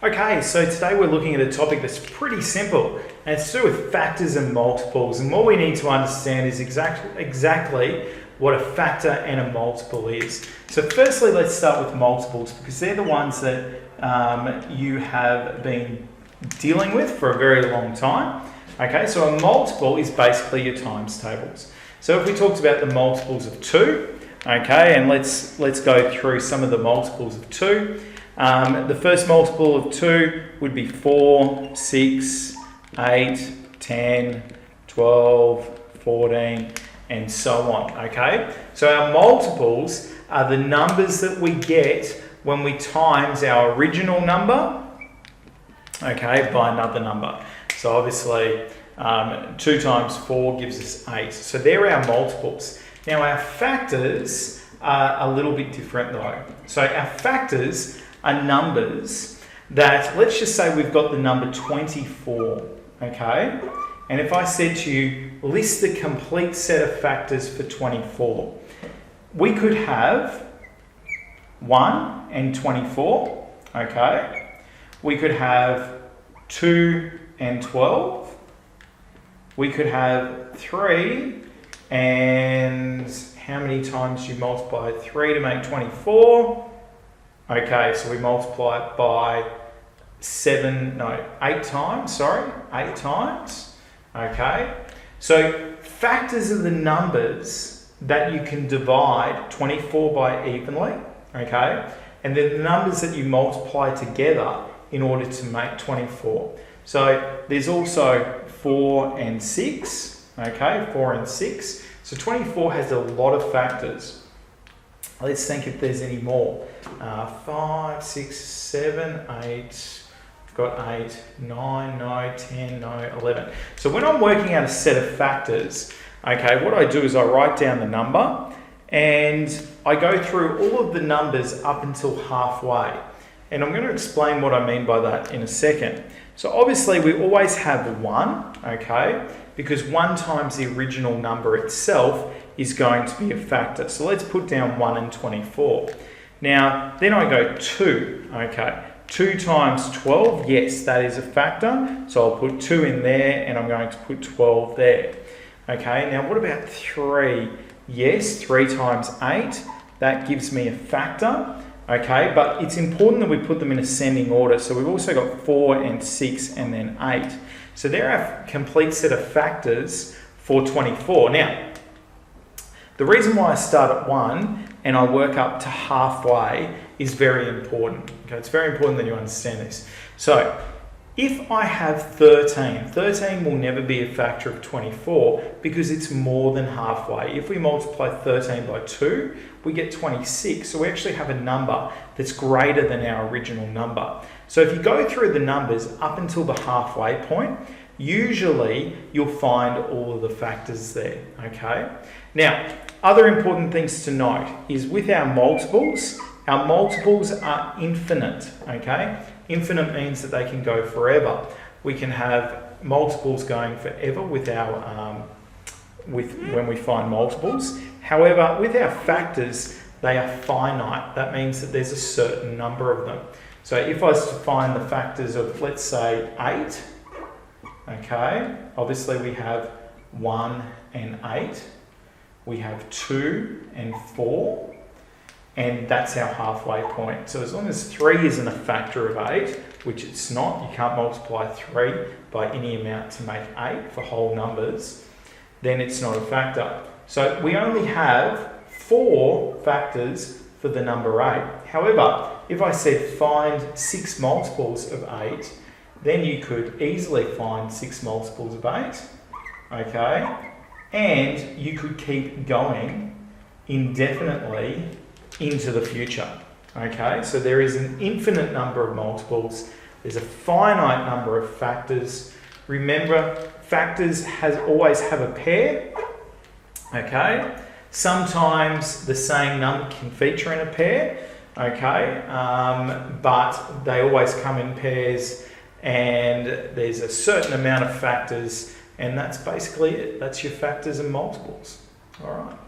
Okay, so today we're looking at a topic that's pretty simple, and it's to do with factors and multiples. And what we need to understand is exactly what a factor and a multiple is. So firstly, let's start with multiples, because they're the ones that you have been dealing with for a very long time. Okay, so a multiple is basically your times tables. So if we talked about the multiples of 2, okay, and let's go through some of the multiples of 2. The first multiple of 2 would be 4, 6, 8, 10, 12, 14, and so on, okay? So our multiples are the numbers that we get when we times our original number, okay, by another number. So obviously 2 times 4 gives us 8. So they're our multiples. Now our factors are a little bit different though. So our factors are numbers that, let's just say we've got the number 24, okay? And if I said to you, list the complete set of factors for 24, we could have 1 and 24, okay? We could have 2 and 12. We could have 3, and how many times do you multiply 3 to make 24? Okay, so we multiply it by 8 times, 8 times, okay? So factors are the numbers that you can divide 24 by evenly, okay? And then the numbers that you multiply together in order to make 24. So there's also 4 and 6, okay, 4 and 6. So 24 has a lot of factors. Let's think if there's any more. 5, 6, 7, 8, I've got 8, 9, no, 10, no, 11. So when I'm working out a set of factors, okay, what I do is I write down the number and I go through all of the numbers up until halfway. And I'm going to explain what I mean by that in a second. So obviously we always have 1, okay, because 1 times the original number itself is going to be a factor. So let's put down 1 and 24. Now, then I go 2, okay. 2 times 12, yes, that is a factor. So I'll put 2 in there and I'm going to put 12 there. Okay, now what about 3? Yes, 3 times 8, that gives me a factor. Okay, but it's important that we put them in ascending order. So we've also got 4 and 6 and then 8. So they're our complete set of factors for 24. Now, the reason why I start at 1 and I work up to halfway is very important. Okay, it's very important that you understand this. So if I have 13, 13 will never be a factor of 24 because it's more than halfway. If we multiply 13 by 2, we get 26. So we actually have a number that's greater than our original number. So if you go through the numbers up until the halfway point, usually you'll find all of the factors there, okay? Now, other important things to note is with our multiples are infinite, okay? Infinite means that they can go forever. We can have multiples going forever with our when we find multiples. However, with our factors, they are finite. That means that there's a certain number of them. So if I was to find the factors of, let's say, 8, okay, obviously we have 1 and 8. We have 2 and 4. And that's our halfway point. So as long as 3 isn't a factor of 8, which it's not, you can't multiply 3 by any amount to make 8 for whole numbers, then it's not a factor. So we only have 4 factors for the number 8. However, if I said find 6 multiples of 8, then you could easily find 6 multiples of 8, okay? And you could keep going indefinitely into the future, okay? So there is an infinite number of multiples. There's a finite number of factors. Remember, factors always have a pair, okay? Sometimes the same number can feature in a pair, okay? But they always come in pairs and there's a certain amount of factors and that's basically it. That's your factors and multiples, all right?